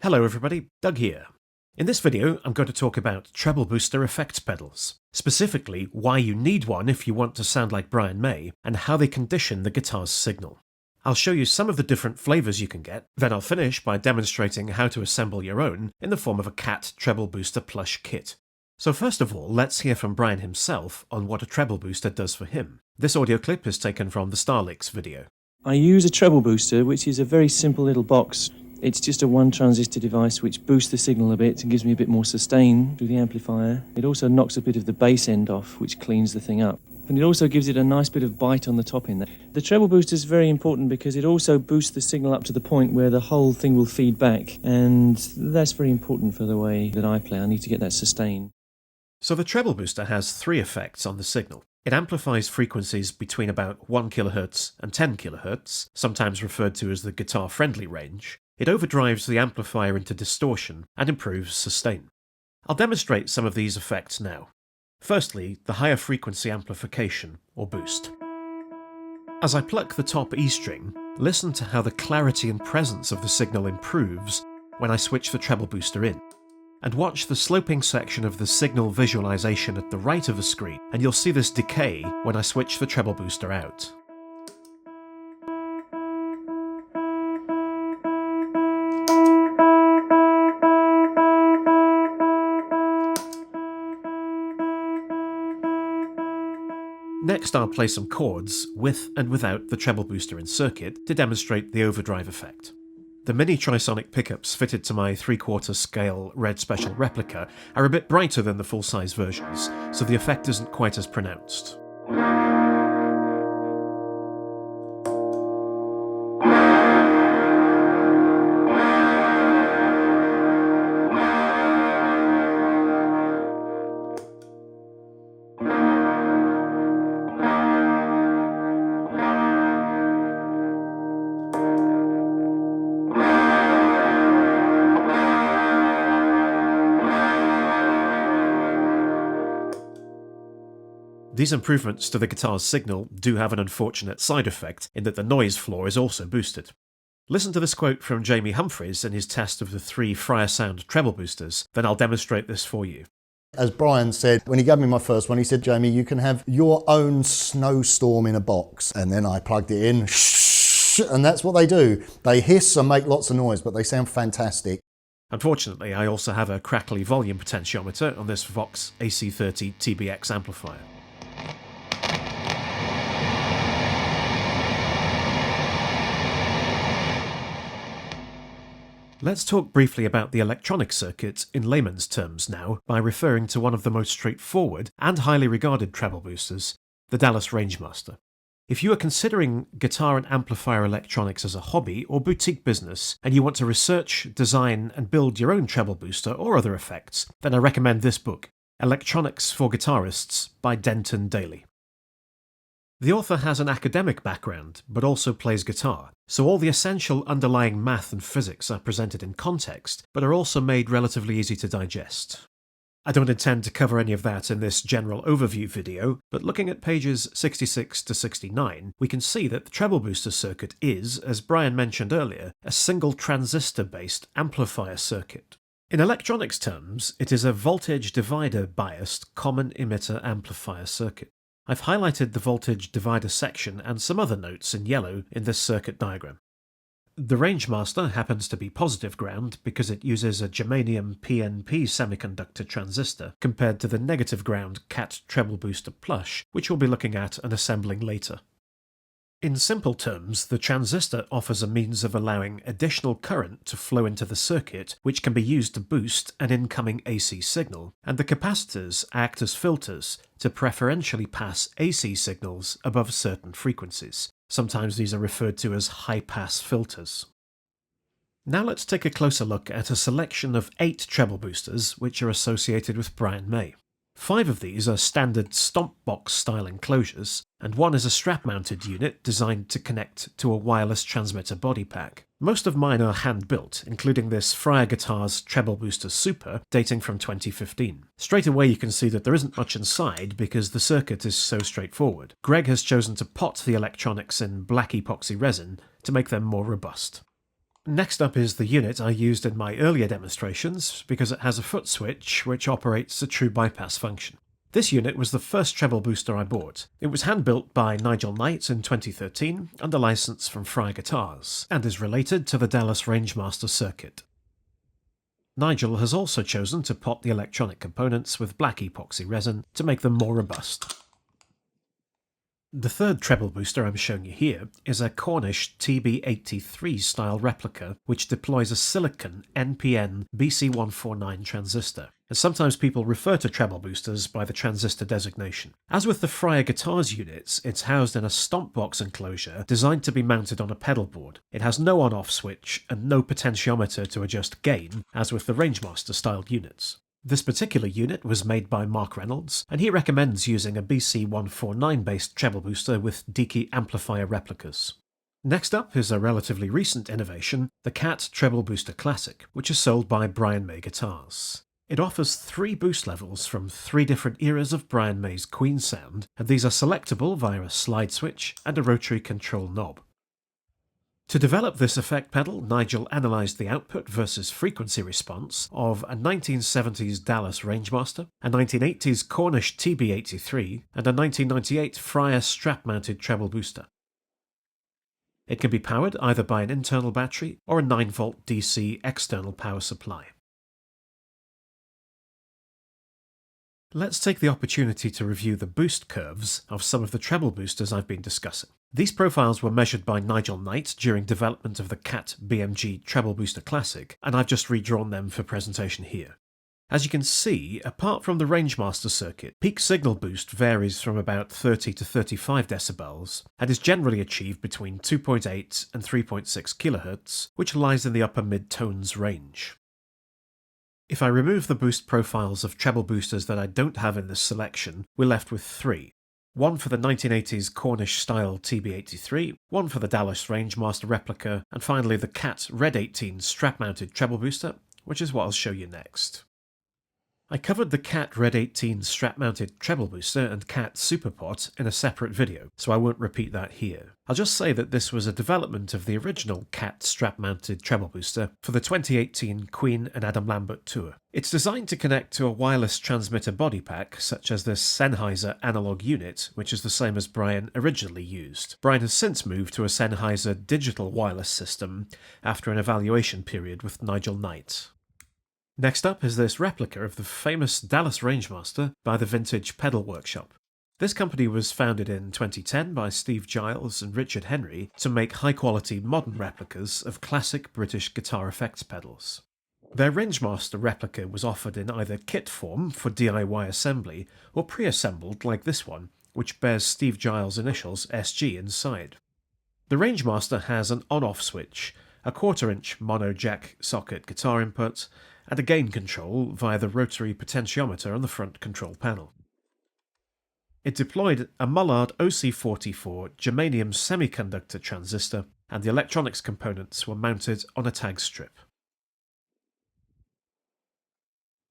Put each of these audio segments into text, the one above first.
Hello everybody, Doug here. In this video I'm going to talk about treble booster effects pedals, specifically why you need one if you want to sound like Brian May, and how they condition the guitar's signal. I'll show you some of the different flavours you can get, then I'll finish by demonstrating how to assemble your own in the form of a KAT Treble Booster Plush kit. So first of all, let's hear from Brian himself on what a treble booster does for him. This audio clip is taken from the Starlicks video. I use a treble booster, which is a very simple little box. It's just a one transistor device which boosts the signal a bit and gives me a bit more sustain through the amplifier. It also knocks a bit of the bass end off, which cleans the thing up. And it also gives it a nice bit of bite on the top end there. The treble booster is very important because it also boosts the signal up to the point where the whole thing will feed back. And that's very important for the way that I play. I need to get that sustain. So the treble booster has three effects on the signal. It amplifies frequencies between about 1 kHz and 10 kHz, sometimes referred to as the guitar-friendly range. It overdrives the amplifier into distortion and improves sustain. I'll demonstrate some of these effects now. Firstly, the higher frequency amplification, or boost. As I pluck the top E string, listen to how the clarity and presence of the signal improves when I switch the treble booster in. And watch the sloping section of the signal visualization at the right of the screen, and you'll see this decay when I switch the treble booster out. Next I'll play some chords with and without the treble booster in circuit to demonstrate the overdrive effect. The mini trisonic pickups fitted to my 3/4 scale Red Special replica are a bit brighter than the full-size versions, so the effect isn't quite as pronounced. These improvements to the guitar's signal do have an unfortunate side effect in that the noise floor is also boosted. Listen to this quote from Jamie Humphries in his test of the 3 Friar Sound treble boosters, then I'll demonstrate this for you. As Brian said, when he gave me my first one, he said, Jamie, you can have your own snowstorm in a box. And then I plugged it in, and that's what they do. They hiss and make lots of noise, but they sound fantastic. Unfortunately, I also have a crackly volume potentiometer on this Vox AC30 TBX amplifier. Let's talk briefly about the electronic circuit in layman's terms now by referring to one of the most straightforward and highly regarded treble boosters, the Dallas Rangemaster. If you are considering guitar and amplifier electronics as a hobby or boutique business and you want to research, design and build your own treble booster or other effects, then I recommend this book, Electronics for Guitarists by Denton, Dailey. The author has an academic background, but also plays guitar, so all the essential underlying math and physics are presented in context, but are also made relatively easy to digest. I don't intend to cover any of that in this general overview video, but looking at pages 66 to 69, we can see that the treble booster circuit is, as Brian mentioned earlier, a single transistor-based amplifier circuit. In electronics terms, it is a voltage divider biased common emitter amplifier circuit. I've highlighted the voltage divider section and some other notes in yellow in this circuit diagram. The Rangemaster happens to be positive ground because it uses a germanium PNP semiconductor transistor compared to the negative ground KAT Treble Booster Plush, which we'll be looking at and assembling later. In simple terms, the transistor offers a means of allowing additional current to flow into the circuit, which can be used to boost an incoming AC signal, and the capacitors act as filters to preferentially pass AC signals above certain frequencies. Sometimes these are referred to as high-pass filters. Now let's take a closer look at a selection of 8 treble boosters which are associated with Brian May. 5 of these are standard stomp box style enclosures, and 1 is a strap-mounted unit designed to connect to a wireless transmitter body pack. Most of mine are hand-built, including this Friar Guitars Treble Booster Super, dating from 2015. Straight away you can see that there isn't much inside because the circuit is so straightforward. Greg has chosen to pot the electronics in black epoxy resin to make them more robust. Next up is the unit I used in my earlier demonstrations because it has a foot switch which operates a true bypass function. This unit was the first treble booster I bought. It was hand-built by Nigel Knight in 2013 under license from Fryer Guitars, and is related to the Dallas Rangemaster circuit. Nigel has also chosen to pot the electronic components with black epoxy resin to make them more robust. The third treble booster I'm showing you here is a Cornish TB83 style replica which deploys a silicon NPN BC149 transistor, and sometimes people refer to treble boosters by the transistor designation. As with the Fryer Guitars units, it's housed in a stomp box enclosure designed to be mounted on a pedal board. It has no on-off switch and no potentiometer to adjust gain, as with the Rangemaster styled units. This particular unit was made by Mark Reynolds, and he recommends using a BC149 based treble booster with Deaky amplifier replicas. Next up is a relatively recent innovation, the KAT Treble Booster Classic, which is sold by Brian May Guitars. It offers 3 boost levels from 3 different eras of Brian May's Queen sound, and these are selectable via a slide switch and a rotary control knob. To develop this effect pedal, Nigel analysed the output versus frequency response of a 1970s Dallas Rangemaster, a 1980s Cornish TB83, and a 1998 Fryer strap-mounted treble booster. It can be powered either by an internal battery or a 9-volt DC external power supply. Let's take the opportunity to review the boost curves of some of the treble boosters I've been discussing. These profiles were measured by Nigel Knight during development of the KAT BMG Treble Booster Classic, and I've just redrawn them for presentation here. As you can see, apart from the Rangemaster circuit, peak signal boost varies from about 30 to 35 decibels, and is generally achieved between 2.8 and 3.6 kHz, which lies in the upper mid-tones range. If I remove the boost profiles of treble boosters that I don't have in this selection, we're left with 3. One for the 1980s Cornish style TB83, one for the Dallas Rangemaster replica, and finally the KAT Red 18 strap-mounted treble booster, which is what I'll show you next. I covered the KAT Red 18 strap-mounted treble booster and KAT Superpot in a separate video, so I won't repeat that here. I'll just say that this was a development of the original KAT strap-mounted treble booster for the 2018 Queen and Adam Lambert tour. It's designed to connect to a wireless transmitter body pack, such as this Sennheiser analog unit, which is the same as Brian originally used. Brian has since moved to a Sennheiser digital wireless system after an evaluation period with Nigel Knight. Next up is this replica of the famous Dallas Rangemaster by the vintage Pedal Workshop. This company was founded in 2010 by Steve Giles and Richard Henry to make high-quality modern replicas of classic British guitar effects pedals. Their Rangemaster replica was offered in either kit form for DIY assembly or pre-assembled like this one, which bears Steve Giles' initials SG inside. The Rangemaster has an on-off switch, a 1/4-inch mono jack socket guitar input, and a gain control via the rotary potentiometer on the front control panel. It deployed a Mullard OC44 germanium semiconductor transistor, and the electronics components were mounted on a tag strip.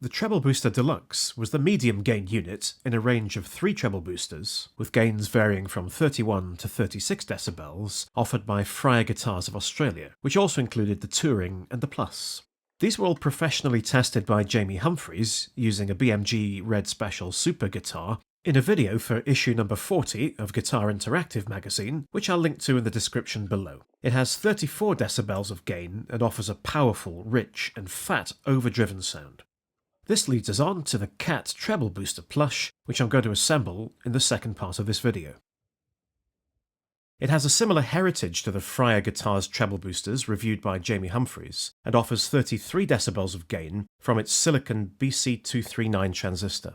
The Treble Booster Deluxe was the medium gain unit in a range of 3 treble boosters, with gains varying from 31 to 36 decibels, offered by Fryer Guitars of Australia, which also included the Touring and the Plus. These were all professionally tested by Jamie Humphries using a BMG Red Special Super guitar in a video for issue number 40 of Guitar Interactive magazine, which I'll link to in the description below. It has 34 decibels of gain and offers a powerful, rich and fat overdriven sound. This leads us on to the KAT Treble Booster Plush, which I'm going to assemble in the second part of this video. It has a similar heritage to the Fryer Guitars treble boosters reviewed by Jamie Humphries, and offers 33 decibels of gain from its silicon BC239 transistor.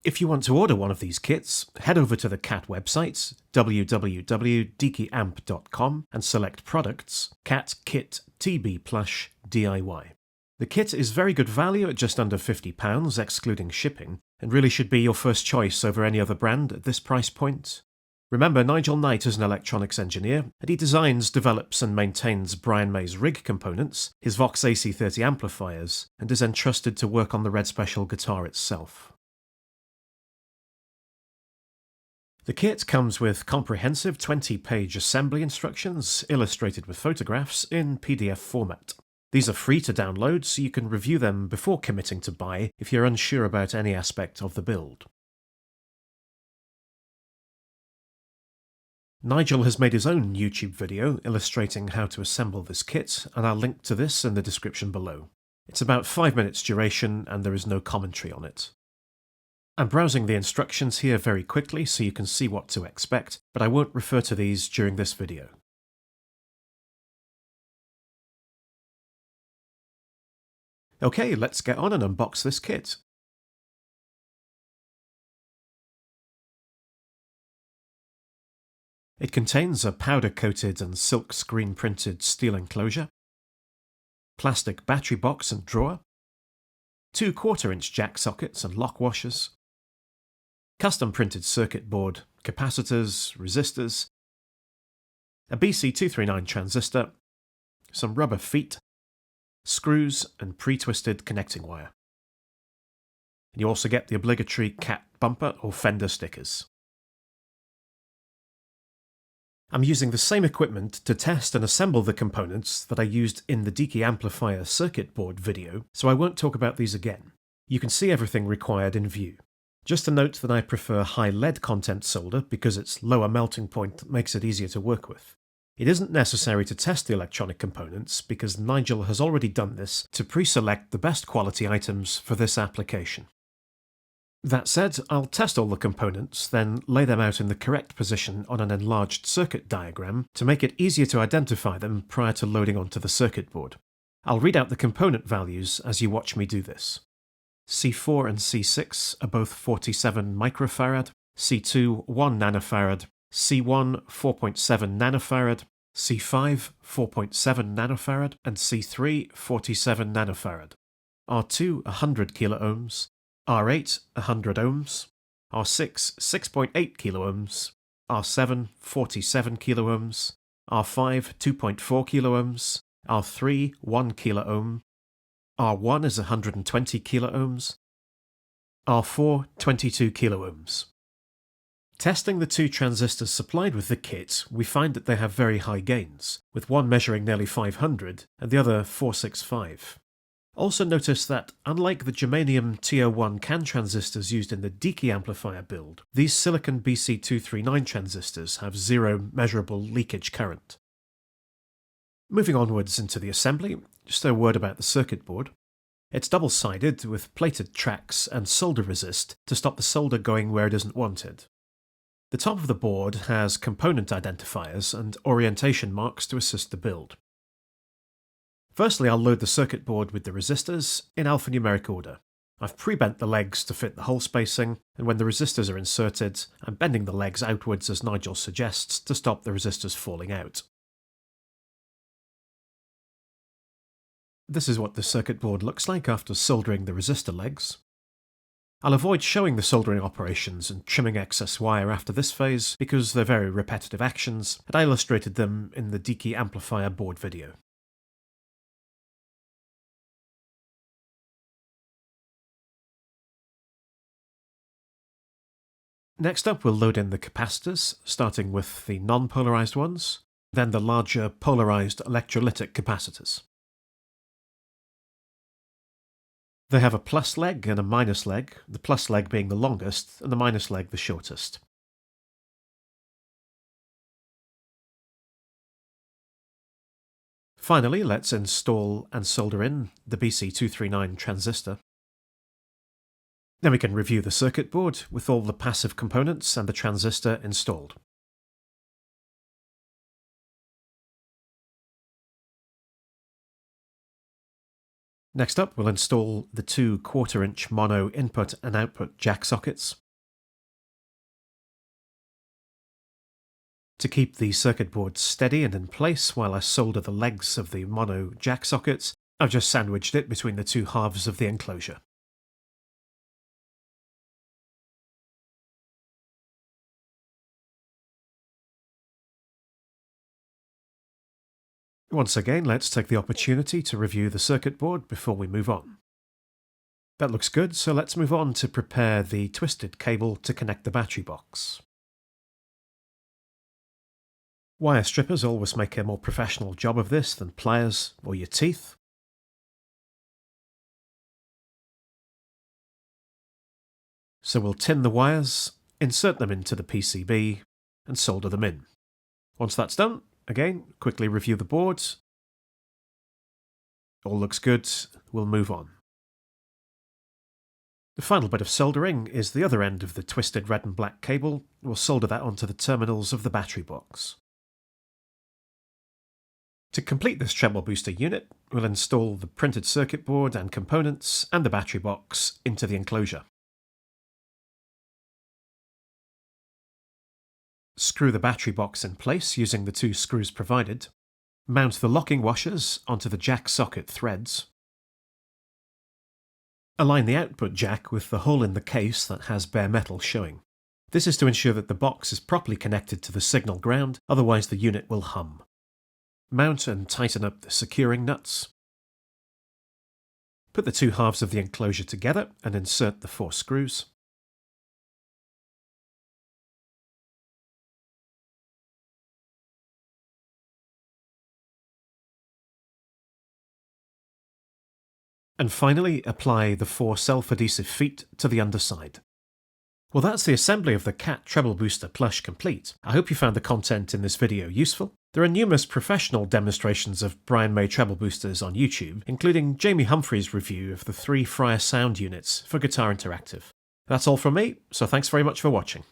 If you want to order one of these kits, head over to the KAT website, www.deakyamp.com, and select Products, KAT Kit TB Plush DIY. The kit is very good value at just under £50, excluding shipping, and really should be your first choice over any other brand at this price point. Remember, Nigel Knight is an electronics engineer, and he designs, develops and maintains Brian May's rig components, his Vox AC30 amplifiers, and is entrusted to work on the Red Special guitar itself. The kit comes with comprehensive 20-page assembly instructions illustrated with photographs in PDF format. These are free to download, so you can review them before committing to buy if you're unsure about any aspect of the build. Nigel has made his own YouTube video illustrating how to assemble this kit, and I'll link to this in the description below. It's about 5 minutes duration and there is no commentary on it. I'm browsing the instructions here very quickly so you can see what to expect, but I won't refer to these during this video. Okay, let's get on and unbox this kit. It contains a powder-coated and silk screen-printed steel enclosure, plastic battery box and drawer, 2 1/4-inch jack sockets and lock washers, custom printed circuit board, capacitors, resistors, a BC239 transistor, some rubber feet, screws and pre-twisted connecting wire. And you also get the obligatory KAT bumper or fender stickers. I'm using the same equipment to test and assemble the components that I used in the DK amplifier circuit board video, so I won't talk about these again. You can see everything required in view. Just a note that I prefer high lead content solder because its lower melting point makes it easier to work with. It isn't necessary to test the electronic components because Nigel has already done this to pre-select the best quality items for this application. That said, I'll test all the components, then lay them out in the correct position on an enlarged circuit diagram to make it easier to identify them prior to loading onto the circuit board. I'll read out the component values as you watch me do this. C4 and C6 are both 47 microfarad, C2 1 nanofarad, C1 4.7 nanofarad, C5 4.7 nanofarad, and C3 47 nanofarad. R2 100 kiloohms, R8 100 ohms, R6 6.8 kiloohms, R7 47 kiloohms, R5 2.4 kiloohms, R3 1 kiloohm, R1 is 120 kiloohms, R4 22 kiloohms. Testing the 2 transistors supplied with the kit, we find that they have very high gains, with one measuring nearly 500 and the other 465. Also notice that, unlike the germanium TO1 CAN transistors used in the DK amplifier build, these silicon BC239 transistors have zero measurable leakage current. Moving onwards into the assembly, just a word about the circuit board. It's double-sided with plated tracks and solder resist to stop the solder going where it isn't wanted. The top of the board has component identifiers and orientation marks to assist the build. Firstly, I'll load the circuit board with the resistors in alphanumeric order. I've pre-bent the legs to fit the hole spacing, and when the resistors are inserted, I'm bending the legs outwards as Nigel suggests to stop the resistors falling out. This is what the circuit board looks like after soldering the resistor legs. I'll avoid showing the soldering operations and trimming excess wire after this phase because they're very repetitive actions, and I illustrated them in the DK amplifier board video. Next up, we'll load in the capacitors, starting with the non-polarized ones, then the larger polarized electrolytic capacitors. They have a plus leg and a minus leg, the plus leg being the longest and the minus leg the shortest. Finally, let's install and solder in the BC239 transistor. Then we can review the circuit board with all the passive components and the transistor installed. Next up, we'll install the 2 1/4-inch mono input and output jack sockets. To keep the circuit board steady and in place while I solder the legs of the mono jack sockets, I've just sandwiched it between the 2 halves of the enclosure. Once again, let's take the opportunity to review the circuit board before we move on. That looks good, so let's move on to prepare the twisted cable to connect the battery box. Wire strippers always make a more professional job of this than pliers or your teeth. So we'll tin the wires, insert them into the PCB, and solder them in. Once that's done, again, quickly review the boards. All looks good, we'll move on. The final bit of soldering is the other end of the twisted red and black cable. We'll solder that onto the terminals of the battery box. To complete this treble booster unit, we'll install the printed circuit board and components and the battery box into the enclosure. Screw the battery box in place using the 2 screws provided. Mount the locking washers onto the jack socket threads. Align the output jack with the hole in the case that has bare metal showing. This is to ensure that the box is properly connected to the signal ground, otherwise the unit will hum. Mount and tighten up the securing nuts. Put the 2 halves of the enclosure together and insert the 4 screws. And finally, apply the 4 self-adhesive feet to the underside. Well, that's the assembly of the KAT Treble Booster Plush complete. I hope you found the content in this video useful. There are numerous professional demonstrations of Brian-made treble boosters on YouTube, including Jamie Humphries' review of the 3 Fryer sound units for Guitar Interactive. That's all from me, so thanks very much for watching.